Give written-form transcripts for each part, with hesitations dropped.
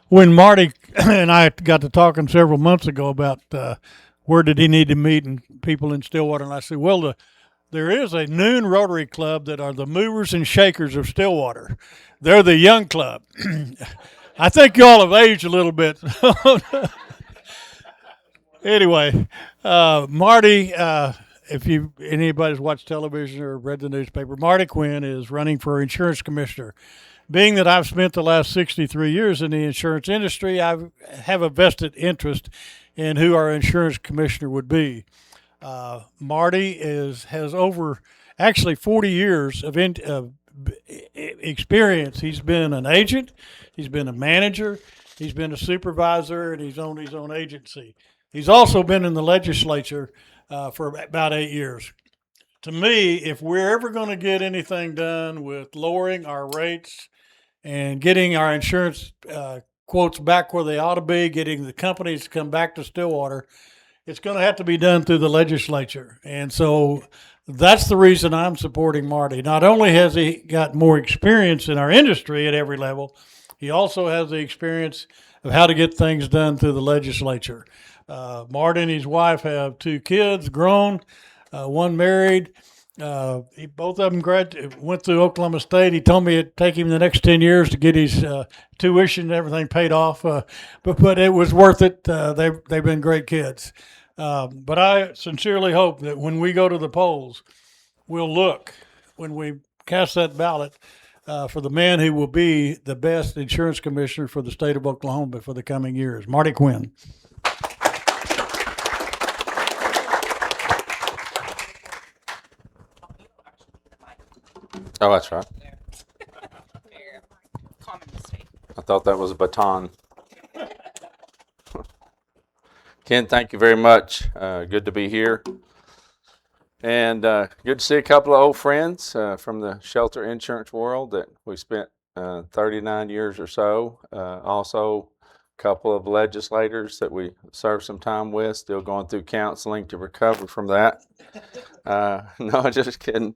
When Marty and I got to talking several months ago about where did he need to meet and people in Stillwater, and I said, well, there is a noon Rotary Club that are the movers and shakers of Stillwater. They're the young club. I think y'all have aged a little bit. Anyway, Marty, if you anybody's watched television or read the newspaper, Marty Quinn is running for insurance commissioner. Being that I've spent the last 63 years in the insurance industry, I have a vested interest in who our insurance commissioner would be. Marty has over actually 40 years of experience. He's been an agent, he's been a manager, he's been a supervisor, and he's owned his own agency. He's also been in the legislature for about 8 years. To me, if we're ever going to get anything done with lowering our rates and getting our insurance quotes back where they ought to be, getting the companies to come back to Stillwater, it's going to have to be done through the legislature. And so that's the reason I'm supporting Marty. Not only has he got more experience in our industry at every level, he also has the experience of how to get things done through the legislature. Marty and his wife have two kids, grown, one married. Both of them went through Oklahoma State. He told me it'd take him the next 10 years to get his tuition and everything paid off, but it was worth it. They've been great kids. But I sincerely hope that when we go to the polls, we'll look, when we cast that ballot, for the man who will be the best insurance commissioner for the state of Oklahoma for the coming years, Marty Quinn. Oh, that's right. I thought that was a baton. Ken, thank you very much. Good to be here. And good to see a couple of old friends from the shelter insurance world that we spent 39 years or so. Also, a couple of legislators that we served some time with, still going through counseling to recover from that. No, just kidding.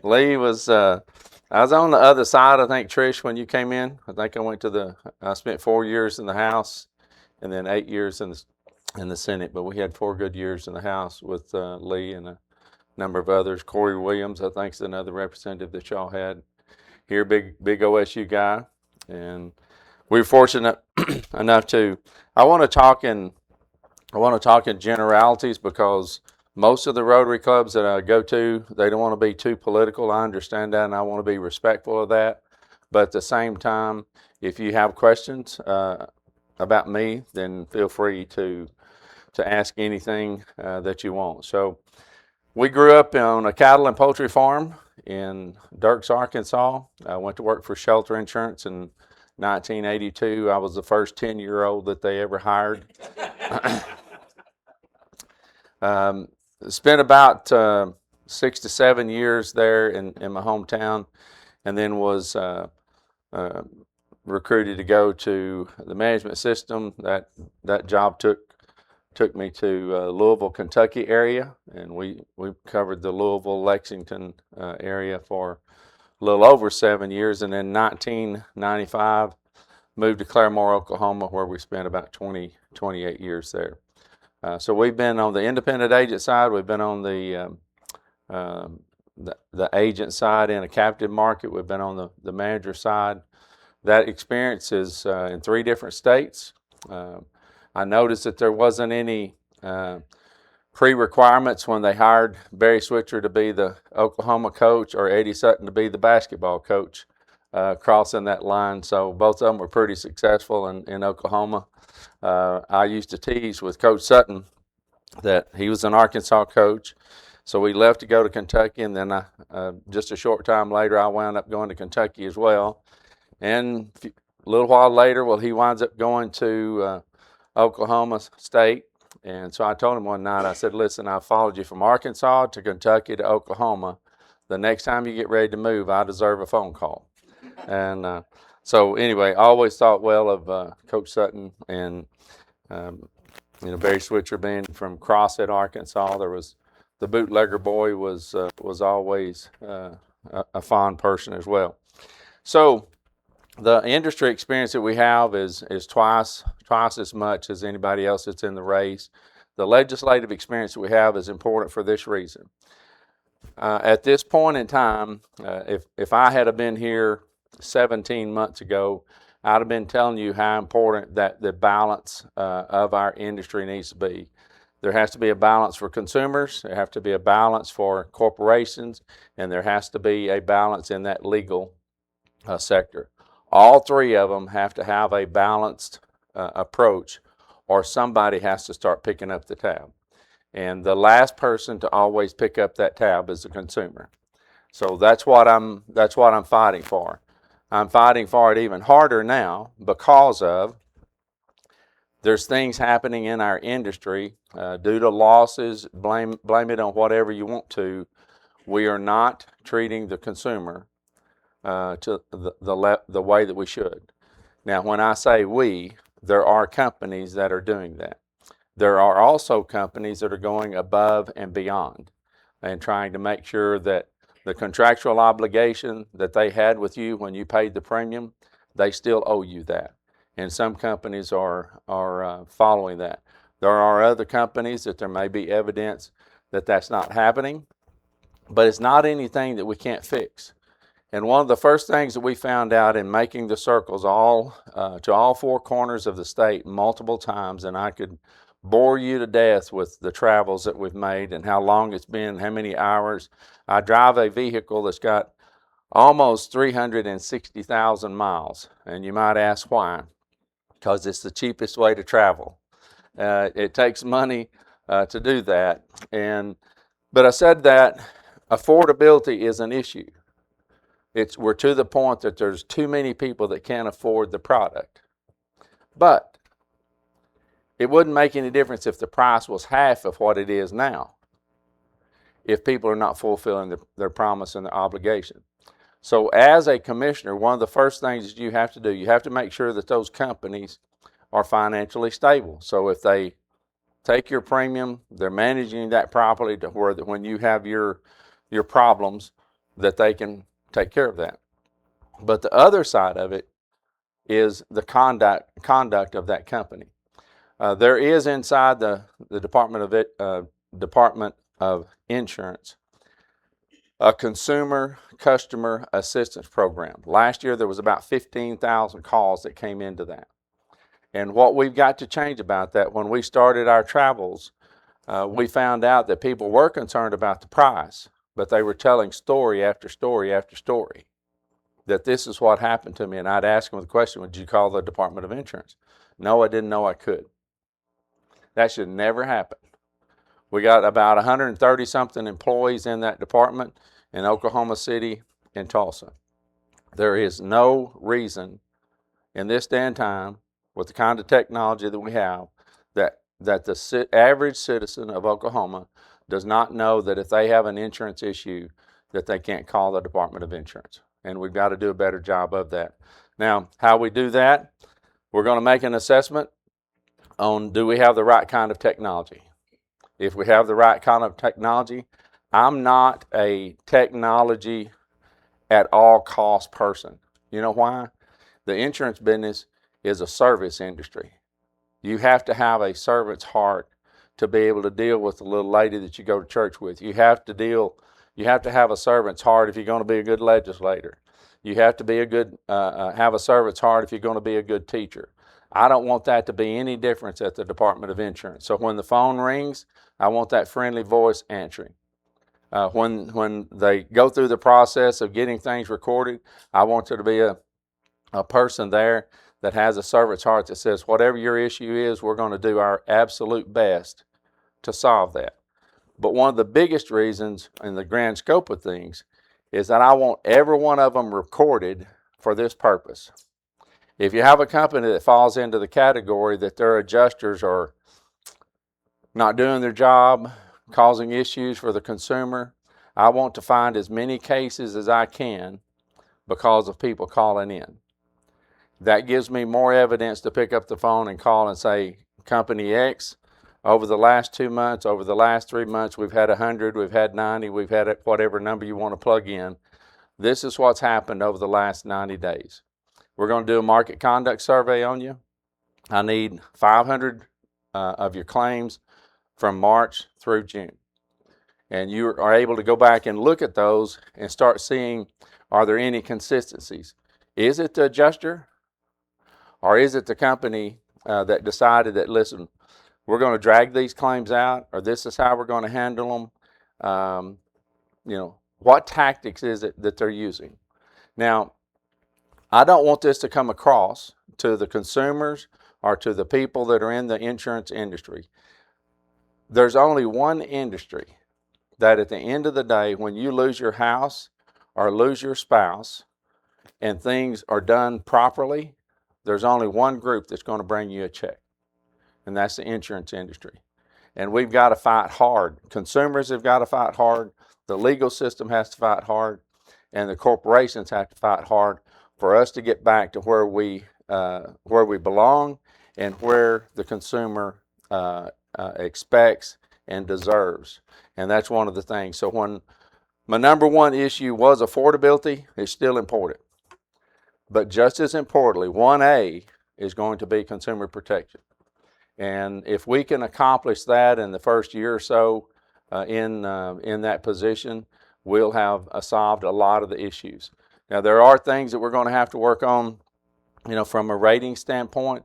Lee was, I was on the other side, I think, Trish, when you came in. I think I spent 4 years in the House and then 8 years in the Senate, but we had 4 good years in the House with Lee and a number of others. Corey Williams, I think, is another representative that y'all had here, big OSU guy. And we were fortunate enough to, I want to talk in generalities because most of the Rotary clubs that I go to, they don't want to be too political. I understand that, and I want to be respectful of that. But at the same time, if you have questions about me, then feel free to ask anything that you want. So we grew up on a cattle and poultry farm in Dirks, Arkansas. I went to work for Shelter Insurance in 1982. I was the first 10-year-old that they ever hired. Spent about 6 to 7 years there in my hometown, and then was recruited to go to the management system. That job took me to Louisville, Kentucky area, and we covered the Louisville, Lexington area for a little over 7 years, and then 1995 moved to Claremore, Oklahoma, where we spent about 28 years there. So we've been on the independent agent side. We've been on the agent side in a captive market. We've been on the manager side. That experience is in 3 different states. I noticed that there wasn't any pre-requirements when they hired Barry Switzer to be the Oklahoma coach or Eddie Sutton to be the basketball coach, crossing that line. So both of them were pretty successful in Oklahoma. I used to tease with Coach Sutton that he was an Arkansas coach. So we left to go to Kentucky, and then just a short time later, I wound up going to Kentucky as well. And a little while later, he winds up going to Oklahoma State. And so I told him one night, I said, listen, I followed you from Arkansas to Kentucky to Oklahoma. The next time you get ready to move, I deserve a phone call. And so anyway, I always thought well of Coach Sutton and Barry Switzer being from Crossett, Arkansas. There was the bootlegger boy was always a fond person as well. So The industry experience that we have is twice as much as anybody else that's in the race. The legislative experience that we have is important for this reason. At this point in time, if I had been here 17 months ago, I'd have been telling you how important that the balance of our industry needs to be. There has to be a balance for consumers, there has to be a balance for corporations, and there has to be a balance in that legal sector. All three of them have to have a balanced approach, or somebody has to start picking up the tab. And the last person to always pick up that tab is the consumer. So that's what I'm fighting for. I'm fighting for it even harder now because of there's things happening in our industry due to losses. Blame it on whatever you want to. We are not treating the consumer to the way that we should. Now, when I say we, there are companies that are doing that. There are also companies that are going above and beyond and trying to make sure that the contractual obligation that they had with you when you paid the premium, they still owe you that. And some companies are following that. There are other companies that there may be evidence that that's not happening, but it's not anything that we can't fix. And one of the first things that we found out in making the circles to all four corners of the state multiple times, and I could bore you to death with the travels that we've made and how long it's been, how many hours. I drive a vehicle that's got almost 360,000 miles. And you might ask why. Because it's the cheapest way to travel. It takes money to do that. But I said that affordability is an issue. We're to the point that there's too many people that can't afford the product. But it wouldn't make any difference if the price was half of what it is now, if people are not fulfilling their promise and their obligation. So as a commissioner, one of the first things that you have to do, you have to make sure that those companies are financially stable. So if they take your premium, they're managing that properly to where that when you have your problems, that they can take care of that. But the other side of it is the conduct of that company. There is inside the Department of Insurance a consumer customer assistance program. Last year there was about 15,000 calls that came into that. And what we've got to change about that, when we started our travels, we found out that people were concerned about the price, but they were telling story after story after story that this is what happened to me. And I'd ask them the question, would you call the Department of Insurance? No, I didn't know I could. That should never happen. We got about 130 something employees in that department in Oklahoma City and Tulsa. There is no reason in this day and time, with the kind of technology that we have, that the average citizen of Oklahoma does not know that if they have an insurance issue, that they can't call the Department of Insurance. And we've got to do a better job of that. Now, how we do that, we're going to make an assessment on do we have the right kind of technology. If we have the right kind of technology, I'm not a technology at all cost person. You know why? The insurance business is a service industry. You have to have a servant's heart to be able to deal with the little lady that you go to church with. You have to have a servant's heart if you're going to be a good legislator. You have to be have a servant's heart if you're going to be a good teacher. I don't want that to be any difference at the Department of Insurance. So when the phone rings, I want that friendly voice answering. When they go through the process of getting things recorded, I want there to be a person there that has a servant's heart that says, whatever your issue is, we're going to do our absolute best to solve that. But one of the biggest reasons in the grand scope of things is that I want every one of them recorded for this purpose. If you have a company that falls into the category that their adjusters are not doing their job, causing issues for the consumer, I want to find as many cases as I can because of people calling in. That gives me more evidence to pick up the phone and call and say, Company X, over the last 2 months, over the last 3 months, we've had 100, we've had 90, we've had whatever number you want to plug in. This is what's happened over the last 90 days. We're going to do a market conduct survey on you. I need 500 of your claims from March through June. And you are able to go back and look at those and start seeing, are there any consistencies? Is it the adjuster, or is it the company that decided that, listen, we're going to drag these claims out, or this is how we're going to handle them? What tactics is it that they're using? Now, I don't want this to come across to the consumers or to the people that are in the insurance industry. There's only one industry that at the end of the day, when you lose your house or lose your spouse and things are done properly, there's only one group that's going to bring you a check, and that's the insurance industry. And we've got to fight hard. Consumers have got to fight hard. The legal system has to fight hard, and the corporations have to fight hard for us to get back to where we belong and where the consumer expects and deserves. And that's one of the things. So when my number one issue was affordability, it's still important. But just as importantly, 1A is going to be consumer protection. And if we can accomplish that in the first year or so in that position, we'll have solved a lot of the issues. Now, there are things that we're going to have to work on, from a rating standpoint.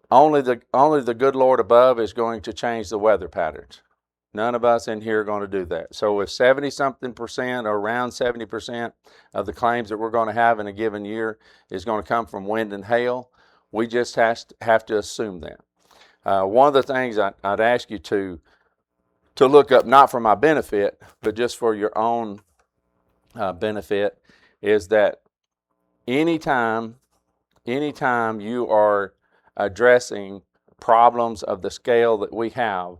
Only the good Lord above is going to change the weather patterns. None of us in here are going to do that. So if 70-something% or around 70% of the claims that we're going to have in a given year is going to come from wind and hail, we just have to assume that. One of the things I'd ask you to look up, not for my benefit, but just for your own benefit, is that anytime you are addressing problems of the scale that we have,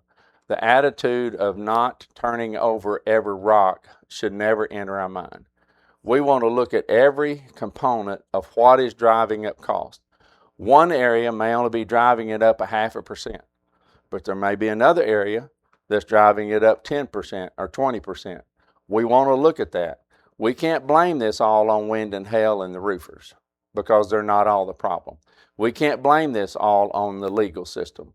the attitude of not turning over every rock should never enter our mind. We want to look at every component of what is driving up cost. One area may only be driving it up 0.5%, but there may be another area that's driving it up 10% or 20%. We want to look at that. We can't blame this all on wind and hail and the roofers, because they're not all the problem. We can't blame this all on the legal system.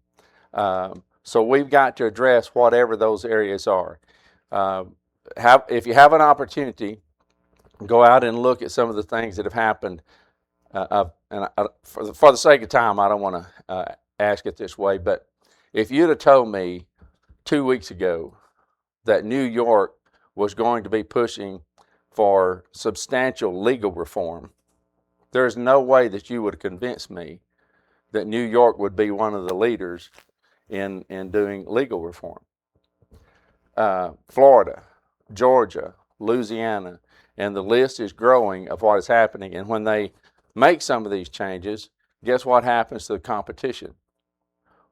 So we've got to address whatever those areas are. If you have an opportunity, go out and look at some of the things that have happened. For the sake of time, I don't want to ask it this way, but if you'd have told me 2 weeks ago that New York was going to be pushing for substantial legal reform, there's no way that you would have convinced me that New York would be one of the leaders in doing legal reform. Florida, Georgia, Louisiana, and the list is growing of what is happening. And when they make some of these changes, guess what happens to the competition?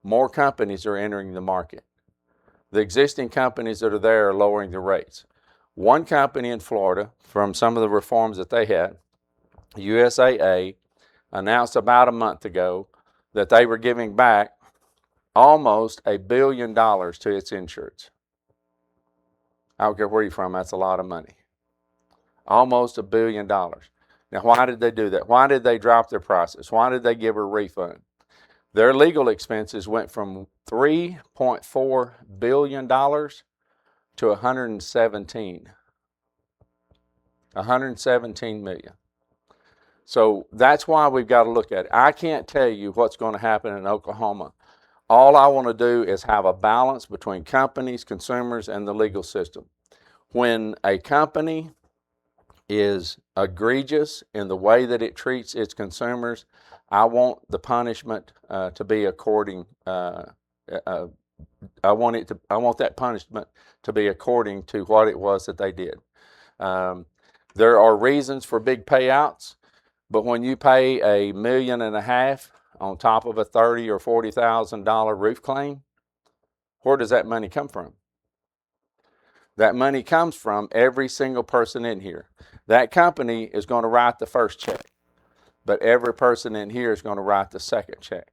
More companies are entering the market. The existing companies that are there are lowering the rates. One company in Florida, from some of the reforms that they had, USAA, announced about a month ago that they were giving back almost $1 billion to its insureds. I don't care where you're from, that's a lot of money. Almost $1 billion. Now, why did they do that? Why did they drop their prices? Why did they give a refund? Their legal expenses went from $3.4 billion to 117 million. So that's why we've got to look at it. I can't tell you what's going to happen in Oklahoma. All I want to do is have a balance between companies, consumers, and the legal system. When a company is egregious in the way that it treats its consumers, I want the punishment to be according. I want that punishment to be according to what it was that they did. There are reasons for big payouts, but when you pay $1.5 million on top of a $30,000 or $40,000 roof claim, where does that money come from? That money comes from every single person in here. That company is going to write the first check, but every person in here is going to write the second check.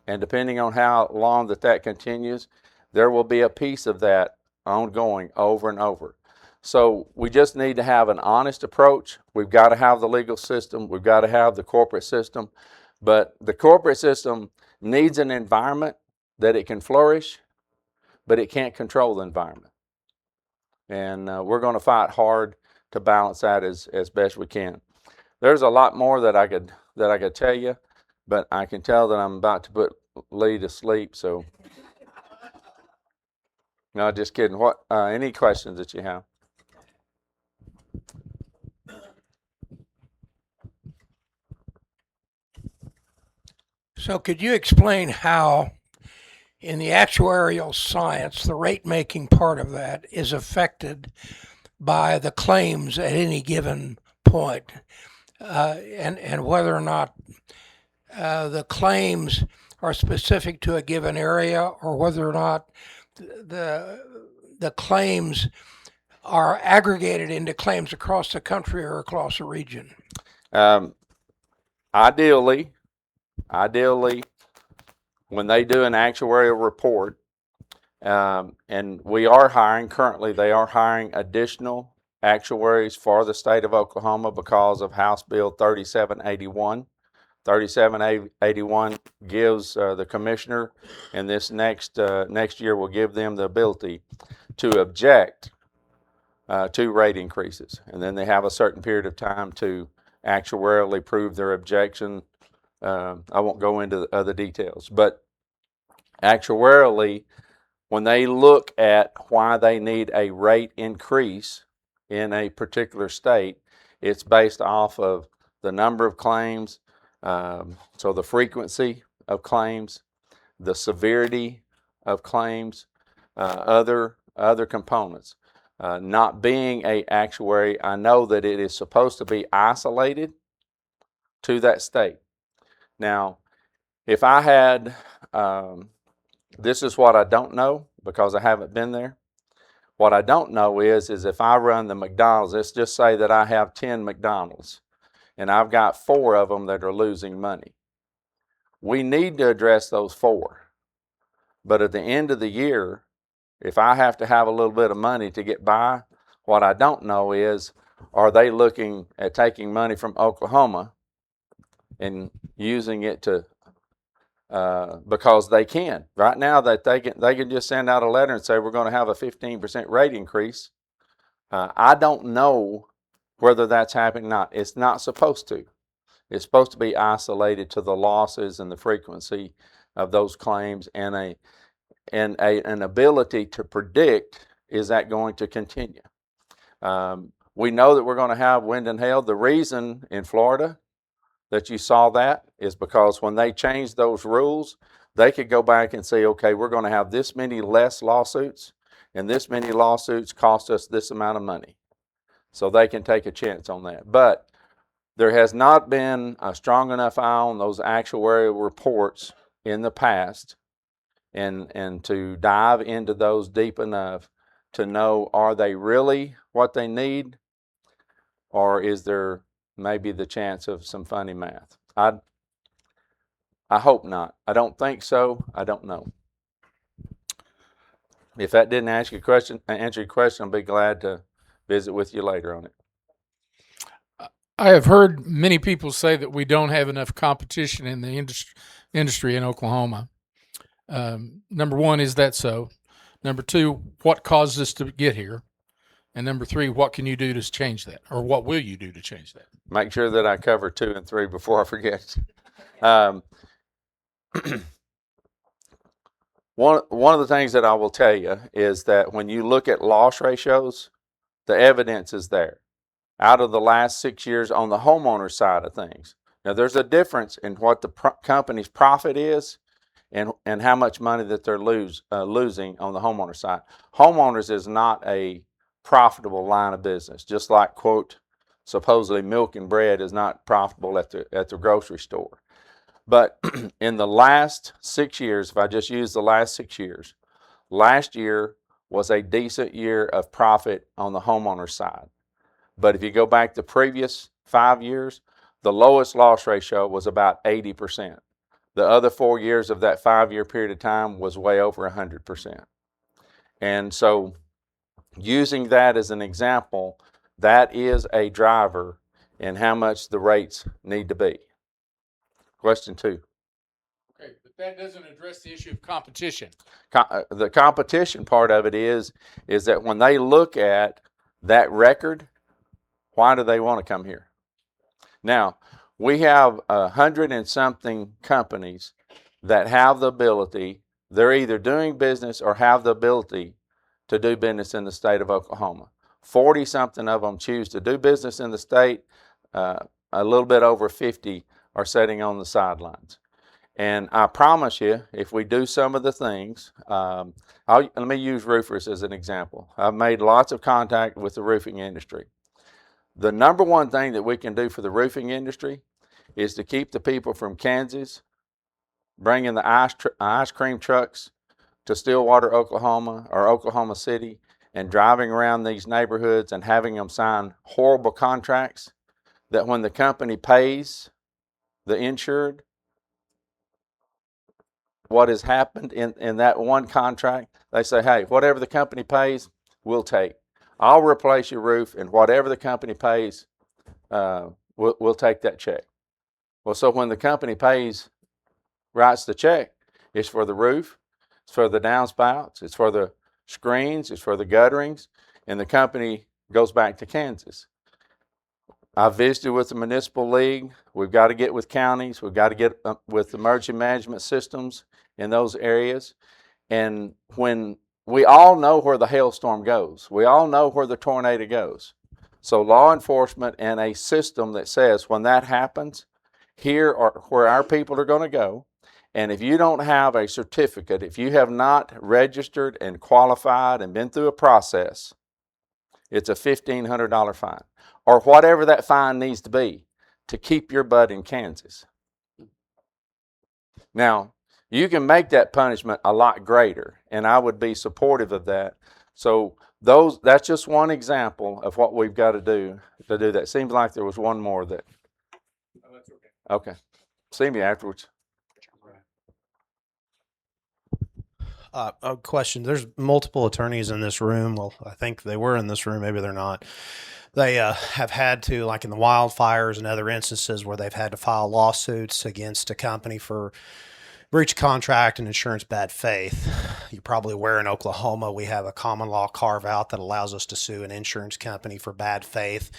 And depending on how long that continues, there will be a piece of that ongoing over and over. So we just need to have an honest approach. We've got to have the legal system. We've got to have the corporate system. But the corporate system needs an environment that it can flourish, but it can't control the environment. And we're going to fight hard to balance that as best we can. There's a lot more that I could tell you, but I can tell that I'm about to put Lee to sleep. So, no, just kidding. What? Any questions that you have? So could you explain how, in the actuarial science, the rate-making part of that is affected by the claims at any given point, and whether or not the claims are specific to a given area, or whether or not the claims are aggregated into claims across the country or across a region? Ideally, when they do an actuarial report, and we are hiring currently, they are hiring additional actuaries for the state of Oklahoma because of House Bill 3781. 3781 gives the commissioner, and this next year will give them the ability to object to rate increases, and then they have a certain period of time to actuarially prove their objection. I won't go into the other details, but actuarially, when they look at why they need a rate increase in a particular state, it's based off of the number of claims, so the frequency of claims, the severity of claims, other components. Not being an actuary, I know that it is supposed to be isolated to that state. Now, if I had, this is what I don't know because I haven't been there. What I don't know is if I run the McDonald's, let's just say that I have 10 McDonald's and I've got 4 of them that are losing money. We need to address those 4. But at the end of the year, if I have to have a little bit of money to get by, what I don't know is, are they looking at taking money from Oklahoma and using it to, because they can. Right now that they can just send out a letter and say we're going to have a 15% rate increase. I don't know whether that's happening or not. It's not supposed to. It's supposed to be isolated to the losses and the frequency of those claims, and an ability to predict, is that going to continue? We know that we're going to have wind and hail. The reason in Florida that you saw that is because when they changed those rules, they could go back and say, okay, we're going to have this many less lawsuits, and this many lawsuits cost us this amount of money. So they can take a chance on that. But there has not been a strong enough eye on those actuarial reports in the past, and to dive into those deep enough to know, are they really what they need, or is there maybe the chance of some funny math? I hope not. I don't think so. I don't know. If that didn't answer your question, I'll be glad to visit with you later on it. I have heard many people say that we don't have enough competition in the industry in Oklahoma. Number one, is that so? Number two, what caused us to get here? And number three, what can you do to change that? Or what will you do to change that? Make sure that I cover 2 and 3 before I forget. One of the things that I will tell you is that when you look at loss ratios, the evidence is there. Out of the last 6 years on the homeowner side of things. Now, there's a difference in what the company's profit is and how much money that they're losing on the homeowner side. Homeowners is not a profitable line of business, just like, quote, supposedly milk and bread is not profitable at the grocery store. But in the last 6 years, if I just use the last 6 years, last year was a decent year of profit on the homeowner side. But if you go back the previous 5 years, the lowest loss ratio was about 80%. The other 4 years of that 5-year period of time was way over 100%. And so using that as an example, that is a driver in how much the rates need to be. Question 2. Okay, but that doesn't address the issue of competition. The competition part of it is that when they look at that record, why do they want to come here? Now, we have 100 and something companies that have the ability, they're either doing business or have the ability to do business in the state of Oklahoma. 40 something of them choose to do business in the state. A little bit over 50 are sitting on the sidelines. And I promise you, if we do some of the things, let me use roofers as an example. I've made lots of contact with the roofing industry. The number one thing that we can do for the roofing industry is to keep the people from Kansas bringing the ice cream trucks to Stillwater, Oklahoma, or Oklahoma City, and driving around these neighborhoods and having them sign horrible contracts that when the company pays the insured, what has happened in that one contract, they say, hey, whatever the company pays, we'll take. I'll replace your roof, and whatever the company pays, we'll take that check. Well, so when the company writes the check, it's for the roof, it's for the downspouts, it's for the screens, it's for the gutterings, and the company goes back to Kansas. I visited with the municipal league. We've got to get with counties. We've got to get with emergency management systems in those areas. And when we all know where the hailstorm goes, we all know where the tornado goes. So law enforcement and a system that says when that happens, here are where our people are going to go. And if you don't have a certificate, if you have not registered and qualified and been through a process, it's a $1,500 fine, or whatever that fine needs to be to keep your butt in Kansas. Now, you can make that punishment a lot greater, and I would be supportive of that. So that's just one example of what we've got to do that. Seems like there was one more that. Oh, that's okay. Okay. See me afterwards. A question. There's multiple attorneys in this room. Well, I think they were in this room. Maybe they're not. They have had to, like in the wildfires and other instances where they've had to file lawsuits against a company for breach of contract and insurance bad faith. You're probably aware in Oklahoma we have a common law carve out that allows us to sue an insurance company for bad faith,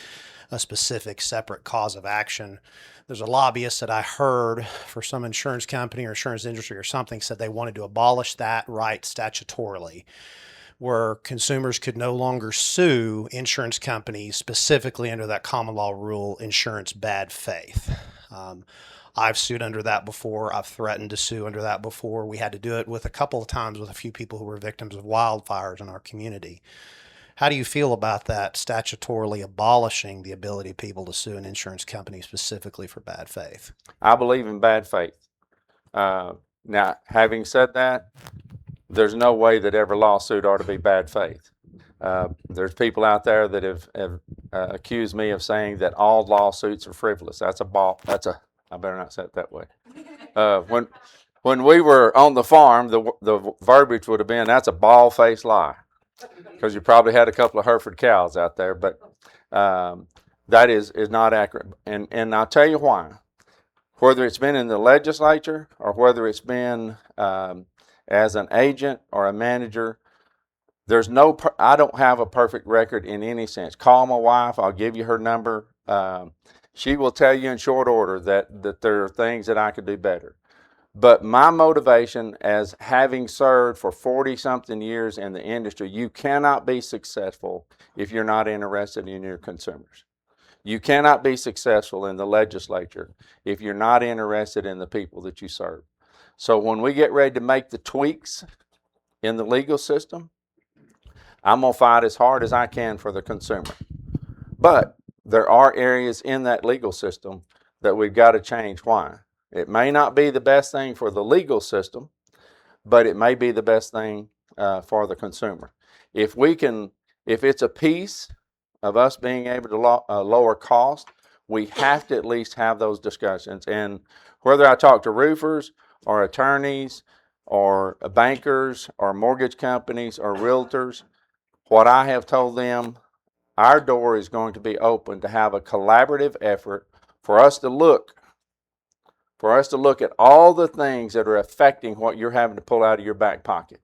a specific separate cause of action. There's a lobbyist that I heard for some insurance company or insurance industry or something said they wanted to abolish that right statutorily, where consumers could no longer sue insurance companies specifically under that common law rule, insurance bad faith. I've sued under that before. I've threatened to sue under that before. We had to do it with a couple of times with a few people who were victims of wildfires in our community. How do you feel about that statutorily abolishing the ability of people to sue an insurance company specifically for bad faith? I believe in bad faith. Now, having said that, there's no way that every lawsuit ought to be bad faith. There's people out there that have accused me of saying that all lawsuits are frivolous. I better not say it that way. When we were on the farm, the verbiage would have been, that's a bald-faced lie, because you probably had a couple of Hereford cows out there, but that is not accurate. And I'll tell you why. Whether it's been in the legislature or whether it's been as an agent or a manager, I don't have a perfect record in any sense. Call my wife. I'll give you her number. She will tell you in short order that there are things that I could do better. But my motivation, as having served for 40-something years in the industry, you cannot be successful if you're not interested in your consumers. You cannot be successful in the legislature if you're not interested in the people that you serve. So when we get ready to make the tweaks in the legal system, I'm going to fight as hard as I can for the consumer. But there are areas in that legal system that we've got to change. Why? It may not be the best thing for the legal system, but it may be the best thing for the consumer. If it's a piece of us being able to lower cost, we have to at least have those discussions. And whether I talk to roofers or attorneys or bankers or mortgage companies or realtors, what I have told them, our door is going to be open to have a collaborative effort for us to look at all the things that are affecting what you're having to pull out of your back pocket.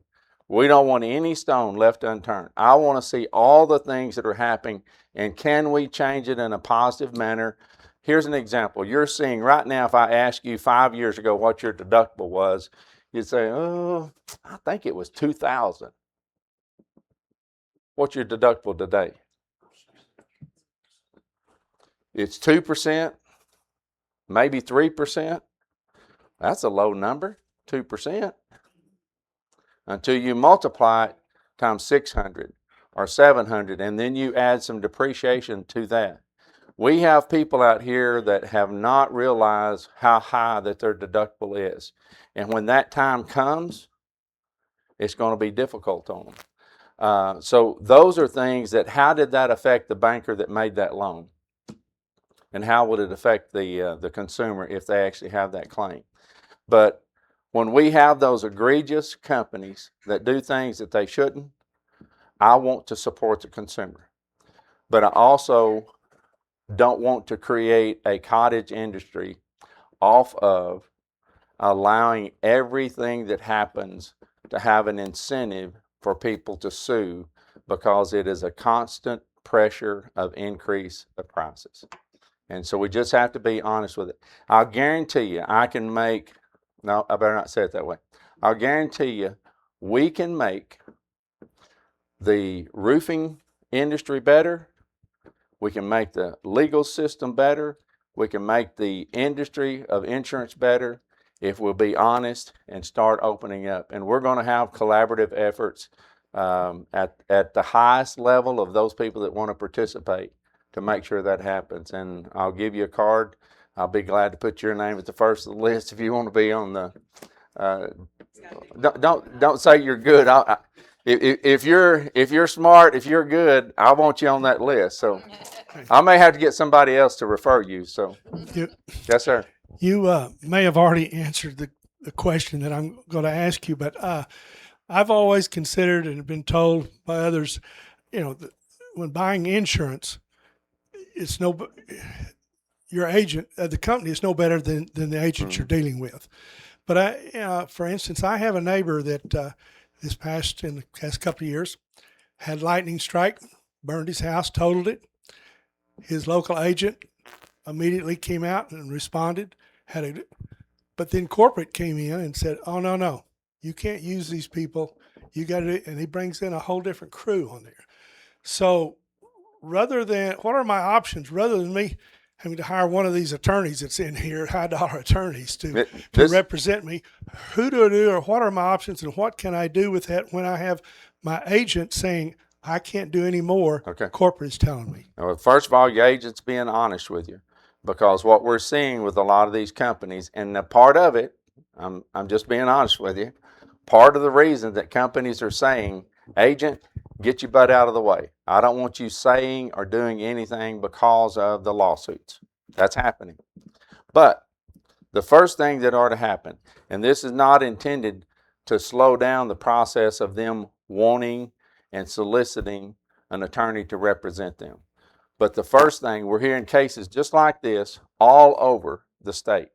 We don't want any stone left unturned. I want to see all the things that are happening, and can we change it in a positive manner? Here's an example. You're seeing right now, if I asked you 5 years ago what your deductible was, you'd say, oh, I think it was $2,000. What's your deductible today? It's 2%, maybe 3%. That's a low number, 2%. Until you multiply it times 600 or 700, and then you add some depreciation to that. We have people out here that have not realized how high that their deductible is. And when that time comes, it's going to be difficult on them. So those are things that, how did that affect the banker that made that loan? And how would it affect the consumer if they actually have that claim? But when we have those egregious companies that do things that they shouldn't, I want to support the consumer. But I also don't want to create a cottage industry off of allowing everything that happens to have an incentive for people to sue, because it is a constant pressure of increase of prices. And so we just have to be honest with it. I'll guarantee you I can make, no, I better not say it that way. I'll guarantee you we can make the roofing industry better. We can make the legal system better. We can make the industry of insurance better if we'll be honest and start opening up. And we're going to have collaborative efforts at the highest level of those people that want to participate to make sure that happens. And I'll give you a card. I'll be glad to put your name at the first of the list if you want to be on the. Don't say you're good. If you're smart, if you're good, I want you on that list. So I may have to get somebody else to refer you. So yes, sir. You may have already answered the question that I'm going to ask you, but I've always considered and been told by others, when buying insurance, it's your agent, the company is no better than the agent you're dealing with. But for instance, I have a neighbor that in the past couple of years had lightning strike, burned his house, totaled it. His local agent immediately came out and responded. But then corporate came in and said, "Oh no, you can't use these people. You got to," and he brings in a whole different crew on there. So what are my options rather than me having to hire one of these attorneys that's in here, high-dollar attorneys to represent me? Who do I do, or what are my options, and what can I do with that when I have my agent saying, I can't do any more, corporate is telling me? Well, first of all, your agent's being honest with you, because what we're seeing with a lot of these companies, and a part of it, I'm just being honest with you, part of the reason that companies are saying, agent, get your butt out of the way. I don't want you saying or doing anything because of the lawsuits. That's happening. But the first thing that ought to happen, and this is not intended to slow down the process of them wanting and soliciting an attorney to represent them. But the first thing, we're hearing cases just like this all over the state.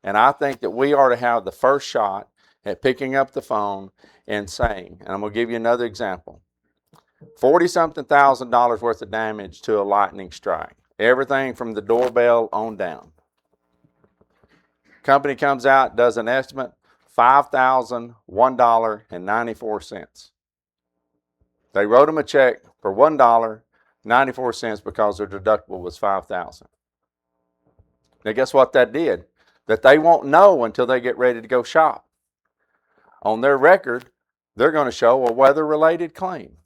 And I think that we ought to have the first shot at picking up the phone and saying, and I'm going to give you another example, $40-something thousand worth of damage to a lightning strike. Everything from the doorbell on down. Company comes out, does an estimate, $5,001.94. They wrote them a check for $1.94 because their deductible was $5,000. Now guess what that did? That they won't know until they get ready to go shop. On their record, they're going to show a weather-related claim.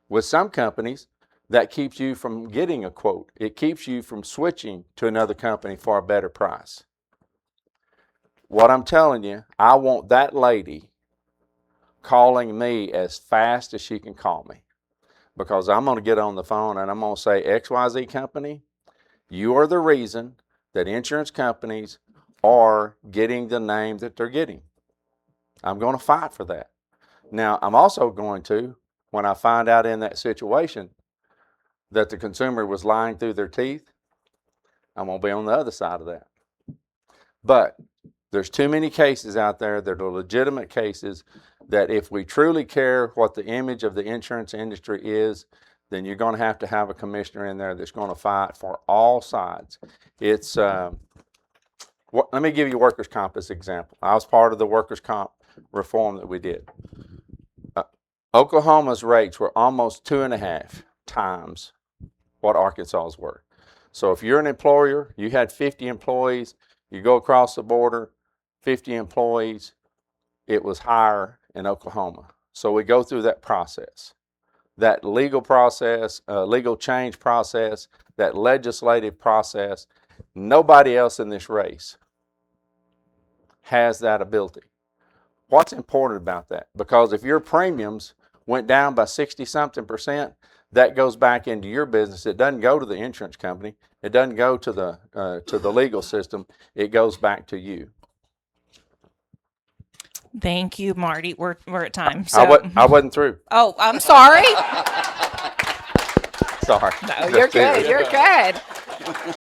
With some companies, that keeps you from getting a quote. It keeps you from switching to another company for a better price. What I'm telling you, I want that lady calling me as fast as she can call me, because I'm going to get on the phone and I'm going to say, XYZ company, you are the reason that insurance companies are getting the name that they're getting. I'm going to fight for that. Now, I'm also going to, when I find out in that situation that the consumer was lying through their teeth, I'm going to be on the other side of that. But there's too many cases out there that are legitimate cases that if we truly care what the image of the insurance industry is, then you're going to have a commissioner in there that's going to fight for all sides. It's let me give you workers' comp as an example. I was part of the workers' comp reform that we did. Oklahoma's rates were almost 2.5 times what Arkansas's were. So if you're an employer, you had 50 employees, you go across the border, 50 employees, it was higher in Oklahoma. So we go through that process, that legal process, legal change process, that legislative process. Nobody else in this race has that ability. What's important about that? Because if your premiums went down by 60-something%, that goes back into your business. It doesn't go to the insurance company. It doesn't go to the legal system. It goes back to you. Thank you, Marty. We're at time. So. I wasn't through. Oh, I'm sorry. Sorry. No, you're good. You're good.